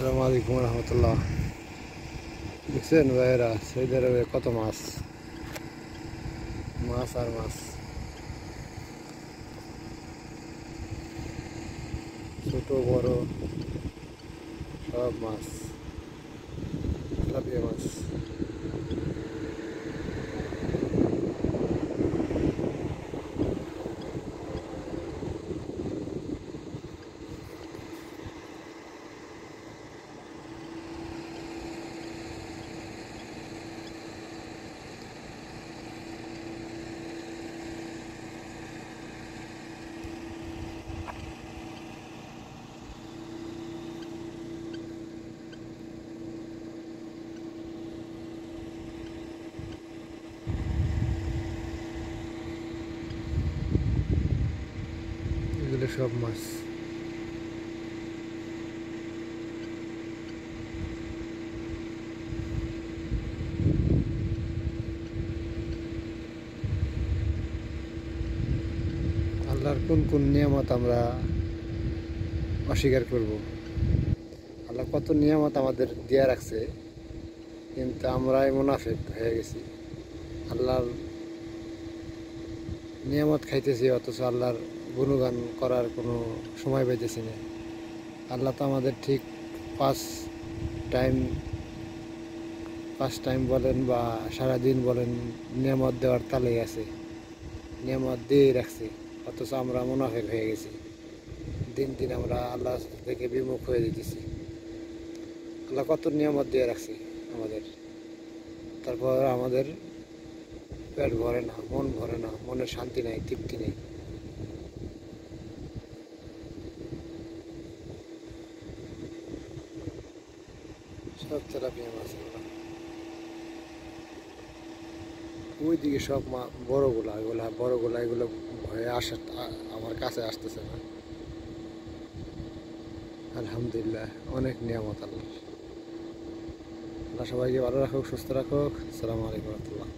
আসসালামু আলাইকুম রহমতুল্লাহ। দেখছেন ভাইয়েরা, সৌদি আরবে কত মাছ, মাছ আর মাছ, ছোট বড় সব মাছ, তেলাপিয়া মাছ। এগুলো সব মাছ। আল্লাহর কোন কোন নিয়ামত আমরা অস্বীকার করব? আল্লাহ কত নিয়ামত আমাদের দেয়া রাখছে, কিন্তু আমরাই মুনাফিক হয়ে গেছি। আল্লাহর নিয়ামত খাইতেছি, অথচ আল্লাহর গুণগান করার কোনো সময় পাইতেছি না। আল্লাহ তো আমাদের ঠিক পাঁচ টাইম পাঁচ টাইম বলেন বা সারাদিন বলেন, নিয়ামত দেওয়ার তালেই আছে, নিয়ামত দিয়ে রাখছে, অথচ আমরা মুনাফিক হয়ে গেছি। দিন দিন আমরা আল্লাহ থেকে বিমুখ হয়ে যেতেছি। আল্লাহ কত নিয়ামত দিয়ে রাখছে আমাদের, তারপর আমাদের পেট ভরে না, মন ভরে না, মনে শান্তি নেই, তৃপ্তি নেই। সব তেলাপিয়া মাছ এগুলো, ওইদিকে সব বড়গুলা, এগুলো ভয়ে আমার কাছে আসতেছে না। আলহামদুলিল্লাহ, অনেক নিয়ামত আল্লাহ। আল্লাহ সবাইকে ভালো রাখুক, সুস্থ রাখুক। আসসালামু আলাইকুম রহমতুল্লাহ।